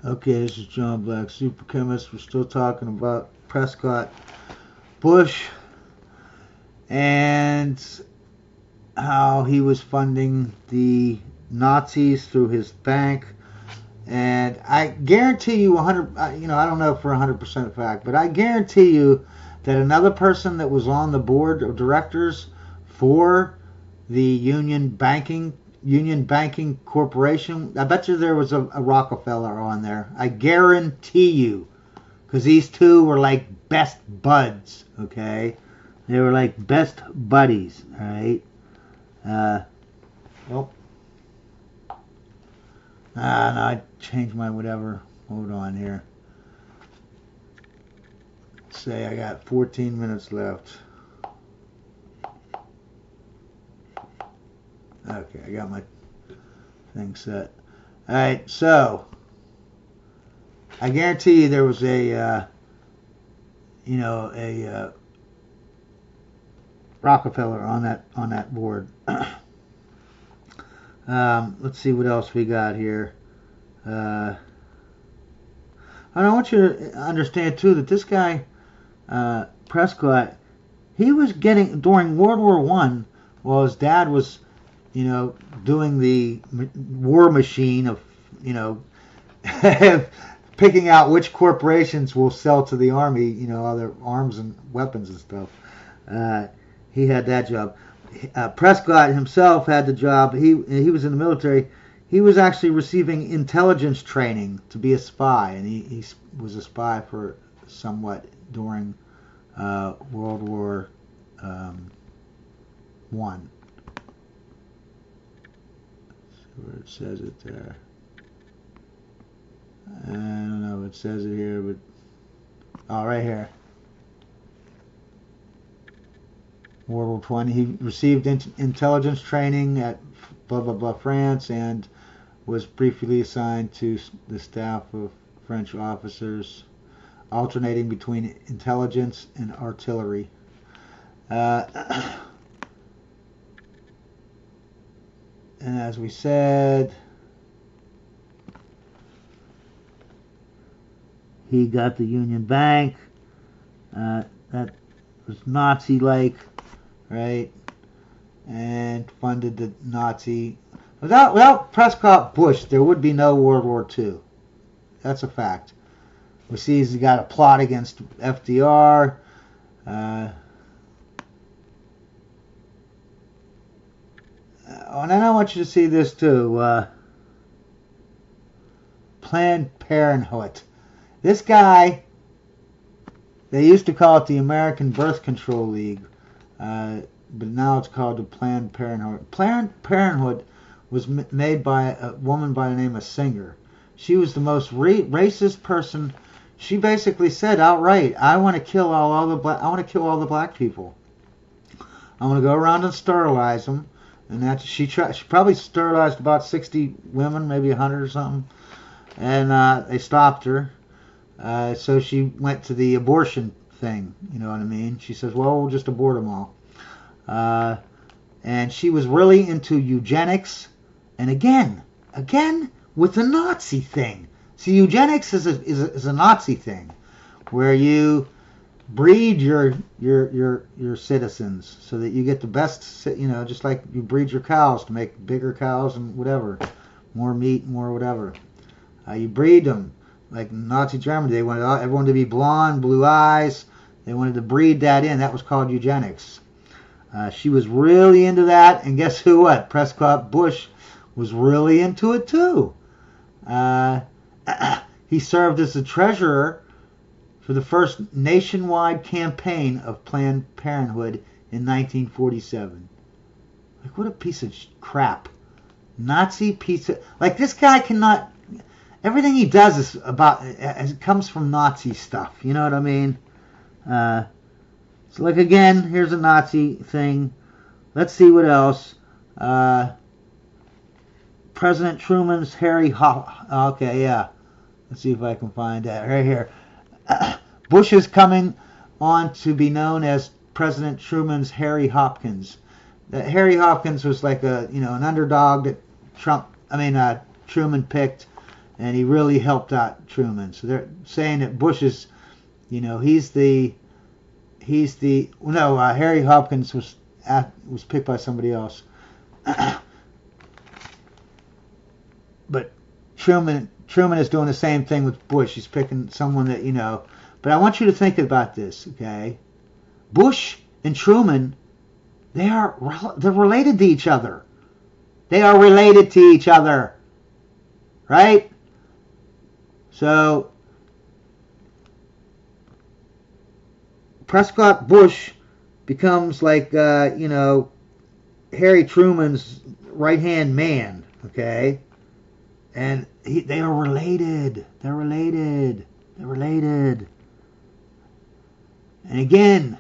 Okay, this is John Black, Super Chemist. We're still talking about Prescott Bush and how he was funding the Nazis through his bank. And I guarantee you 100, I don't know for 100% fact, but I guarantee you that another person that was on the board of directors for the Union Banking Corporation, I bet you there was a Rockefeller on there. I guarantee you, because these two were like best buds. Okay, they were like best buddies. All right. Well, no, I changed my whatever. Hold on here. Say I got 14 minutes left. Okay, I got my thing set. All right, so I guarantee you there was a Rockefeller on that board. Let's see what else we got here. And I want you to understand too that this guy Prescott, he was getting during World War One, while his dad was, doing the war machine of, picking out which corporations will sell to the army, all their arms and weapons and stuff. He had that job. Prescott himself had the job. He was in the military. He was actually receiving intelligence training to be a spy, and he was a spy for somewhat during World War One. Where it says it there. I don't know if it says it here, but right here. World War I. He received intelligence training at blah blah blah France and was briefly assigned to the staff of French officers, alternating between intelligence and artillery. And as we said, he got the Union Bank. That was Nazi-like, right? And funded the Nazi. Without Prescott Bush, there would be no World War II. That's a fact. We see he's got a plot against FDR. And then I want you to see this too. Planned Parenthood. This guy, they used to call it the American Birth Control League, but now it's called the Planned Parenthood. Planned Parenthood was made by a woman by the name of Singer. She was the most racist person. She basically said outright, "I want to kill all the black people. I want to go around and sterilize them." And that she probably sterilized about 60 women, maybe 100 or something. And they stopped her. So she went to the abortion thing. You know what I mean? She says, "Well, we'll just abort them all." And she was really into eugenics. And again, with the Nazi thing. See, eugenics is a Nazi thing, where you breed your citizens so that you get the best, just like you breed your cows to make bigger cows and whatever, more meat, more whatever. You breed them. Like Nazi Germany, they wanted everyone to be blonde, blue eyes. They wanted to breed that in. That was called eugenics. She was really into that, and guess who? What? Prescott Bush was really into it too. He served as the treasurer for the first nationwide campaign of Planned Parenthood in 1947. Like, what a piece of crap. Nazi piece of... Like, this guy cannot... Everything he does is about... It comes from Nazi stuff. You know what I mean? So, like, again, here's a Nazi thing. Let's see what else. President Truman's Harry Hop... Okay, yeah. Let's see if I can find that. Right here. Bush is coming on to be known as President Truman's Harry Hopkins. Harry Hopkins was like an underdog that Truman picked, and he really helped out Truman. So they're saying that Bush is, Harry Hopkins was picked by somebody else. But Truman is doing the same thing with Bush. He's picking someone that, But I want you to think about this, okay? Bush and Truman, they're related to each other. They are related to each other, right? So Prescott Bush becomes like, Harry Truman's right-hand man, okay? And they are related. They're related. They're related. And again,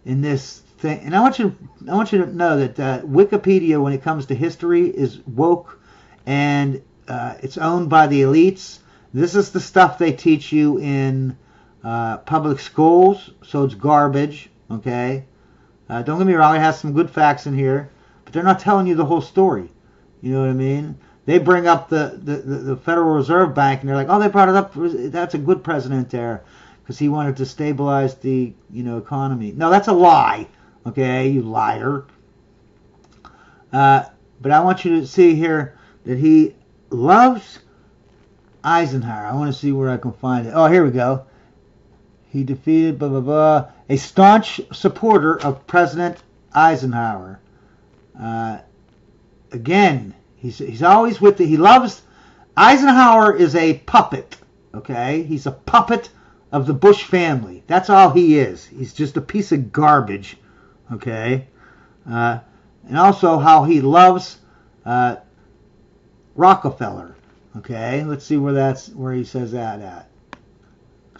in this thing, and I want you to know that Wikipedia, when it comes to history, is woke, and it's owned by the elites. This is the stuff they teach you in public schools, so it's garbage. Okay, don't get me wrong; it has some good facts in here, but they're not telling you the whole story. You know what I mean? They bring up the Federal Reserve Bank, and they're like, "Oh, they brought it up. That's a good president there, because he wanted to stabilize the economy." No, that's a lie. Okay, you liar. But I want you to see here that he loves Eisenhower. I want to see where I can find it. Oh, here we go. He defeated blah blah blah. A staunch supporter of President Eisenhower. Again, he's always with he loves Eisenhower is a puppet. Okay, he's a puppet of the Bush family. That's all he is. He's just a piece of garbage. Okay, and also how he loves Rockefeller. Okay, let's see where he says that at.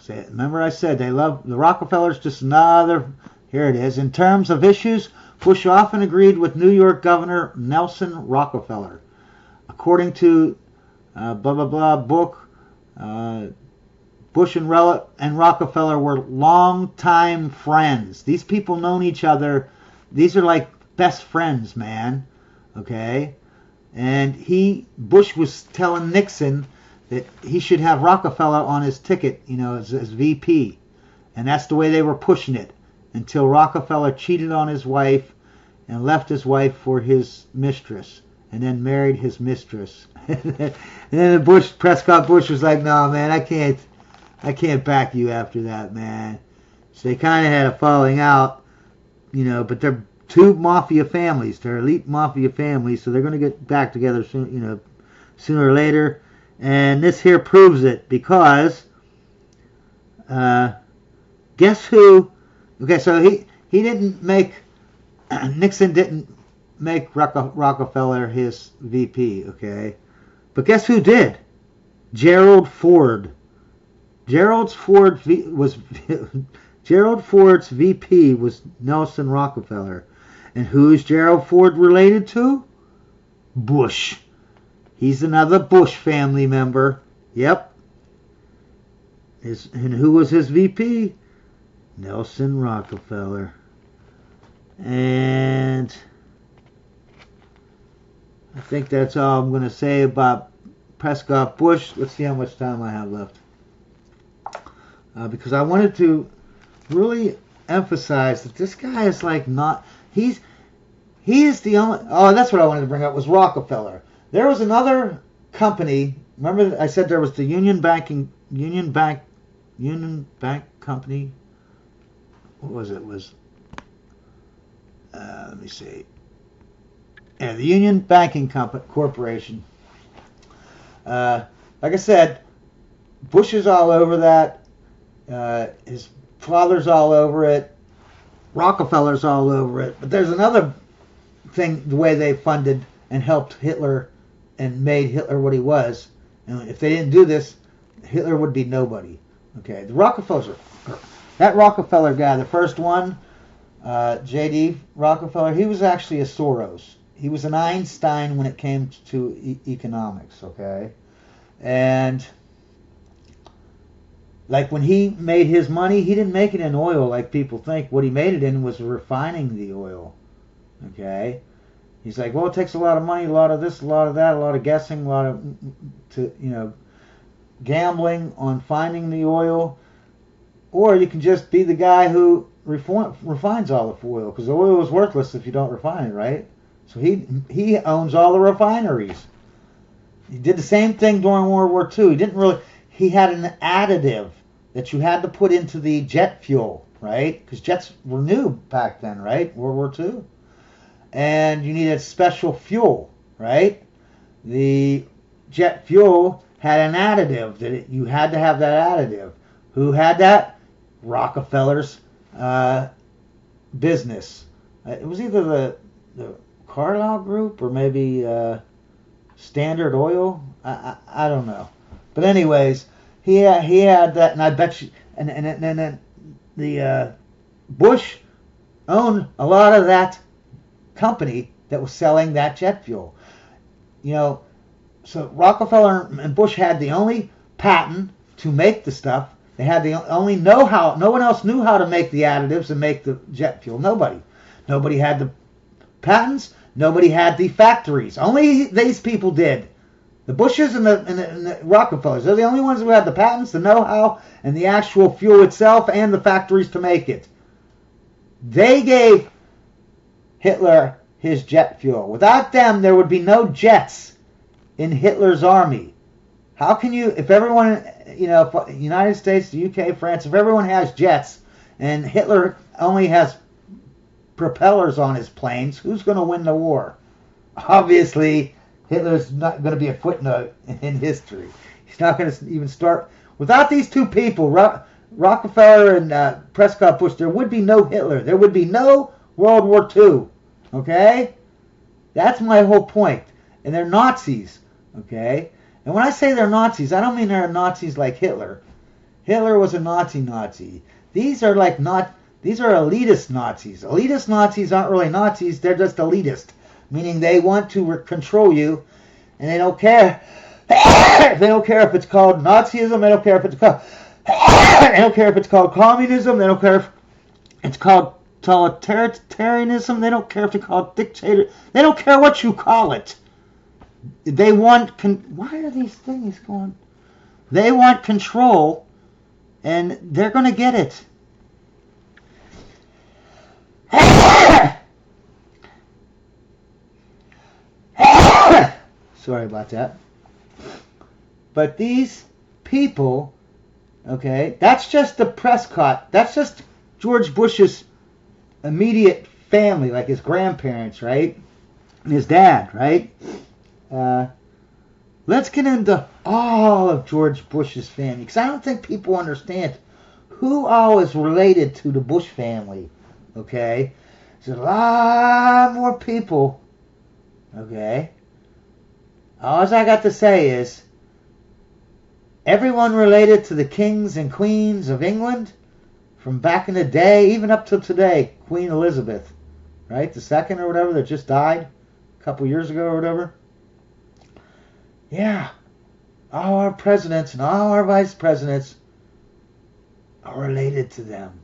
Remember I said they love the Rockefellers. Just another. Here it is. In terms of issues, Bush often agreed with New York Governor Nelson Rockefeller. According to blah blah blah book, Bush and Rockefeller were longtime friends. These people known each other. These are like best friends, man. Okay, and Bush was telling Nixon that he should have Rockefeller on his ticket, as VP, and that's the way they were pushing it until Rockefeller cheated on his wife and left his wife for his mistress, and then married his mistress. And then Prescott Bush was like, "No, man, I can't back you after that, man." So they kind of had a falling out, but they're two mafia families. They're elite mafia families, so they're going to get back together soon, sooner or later. And this here proves it, because guess who? Okay, so he didn't make Nixon didn't make Rockefeller his VP. Okay, but guess who did? Gerald Ford. Gerald Ford's VP was Nelson Rockefeller. And who is Gerald Ford related to? Bush. He's another Bush family member. Yep. And who was his VP? Nelson Rockefeller. And I think that's all I'm going to say about Prescott Bush. Let's see how much time I have left. Because I wanted to really emphasize that this guy is like not... He is the only... Oh, that's what I wanted to bring up was Rockefeller. There was another company. Remember I said there was the Union Bank Company. What was it? Let me see. Yeah, the Union Banking Corporation. Like I said, Bush is all over that. His father's all over it. Rockefeller's all over it. But there's another thing, the way they funded and helped Hitler and made Hitler what he was. And if they didn't do this, Hitler would be nobody. Okay, the Rockefellers are... That Rockefeller guy, the first one, J.D. Rockefeller, he was actually a Soros. He was an Einstein when it came to economics, okay? And like when he made his money, he didn't make it in oil like people think. What he made it in was refining the oil, okay? He's like, well, it takes a lot of money, a lot of this, a lot of that, a lot of guessing, a lot of, gambling on finding the oil, or you can just be the guy who refines all the oil, because the oil is worthless if you don't refine it, right? So he owns all the refineries. He did the same thing during World War II. He had an additive that you had to put into the jet fuel, right? Because jets were new back then, right? World War II. And you needed special fuel, right? The jet fuel had an additive that you had to have that additive. Who had that? Rockefeller's business. It was either the Carlyle Group or maybe Standard Oil. I don't know. But anyways, he had that, and I bet you, and then the Bush owned a lot of that company that was selling that jet fuel. You know, so Rockefeller and Bush had the only patent to make the stuff. They had the only know-how. No one else knew how to make the additives and make the jet fuel. Nobody had the patents. Nobody had the factories. Only these people did. The Bushes and the Rockefellers. They're the only ones who had the patents, the know-how, and the actual fuel itself, and the factories to make it. They gave Hitler his jet fuel. Without them, there would be no jets in Hitler's army. How can you, if everyone, United States, the UK, France, if everyone has jets and Hitler only has propellers on his planes, who's going to win the war? Obviously, Hitler's not going to be a footnote in history. He's not going to even start. Without these two people, Rockefeller and Prescott Bush, there would be no Hitler. There would be no World War II. Okay? That's my whole point. And they're Nazis. Okay? And when I say they're Nazis, I don't mean they're Nazis like Hitler. Hitler was a Nazi. These are these are elitist Nazis. Elitist Nazis aren't really Nazis, they're just elitist. Meaning they want to control you, and they don't care. They don't care if it's called Nazism, they don't care if it's called they don't care if it's called communism, they don't care if it's called totalitarianism, they don't care if it's called dictator, they don't care what you call it. They want why are these things going? They want control, and they're going to get it. Sorry about that. But these people, okay, that's just the Prescott. That's just George Bush's immediate family, like his grandparents, right? And his dad, right? Let's get into all of George Bush's family, because I don't think people understand who all is related to the Bush family, okay? There's a lot more people, okay? All I got to say is, everyone related to the kings and queens of England, from back in the day, even up to today, Queen Elizabeth, right? The second or whatever, that just died a couple years ago or whatever. Yeah, all our presidents and all our vice presidents are related to them.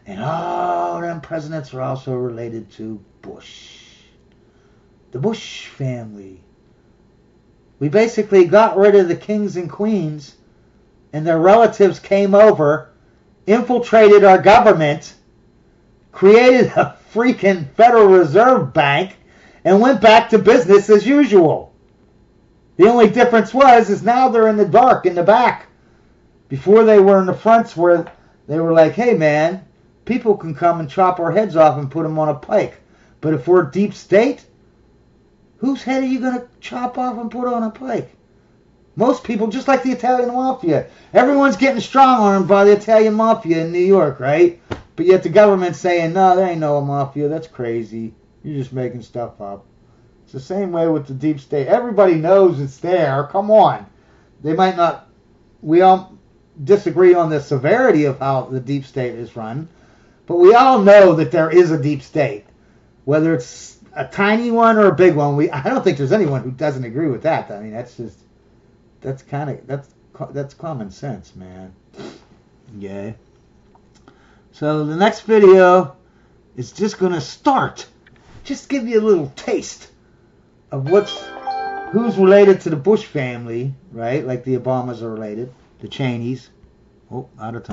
And all them presidents are also related to Bush. The Bush family. We basically got rid of the kings and queens, and their relatives came over, infiltrated our government, created a freaking Federal Reserve Bank, and went back to business as usual. The only difference is now they're in the dark, in the back. Before they were in the fronts where they were like, hey man, people can come and chop our heads off and put them on a pike. But if we're deep state, whose head are you going to chop off and put on a pike? Most people, just like the Italian Mafia. Everyone's getting strong-armed by the Italian Mafia in New York, right? But yet the government's saying, no, there ain't no mafia. That's crazy. You're just making stuff up. It's the same way with the deep state. Everybody knows it's there. Come on. They might not... We all disagree on the severity of how the deep state is run. But we all know that there is a deep state. Whether it's a tiny one or a big one. I don't think there's anyone who doesn't agree with that. I mean, that's common sense, man. Okay. So the next video is just going to start. Just give you a little taste of what's who's related to the Bush family, right? Like the Obamas are related, the Cheneys. Oh, out of time.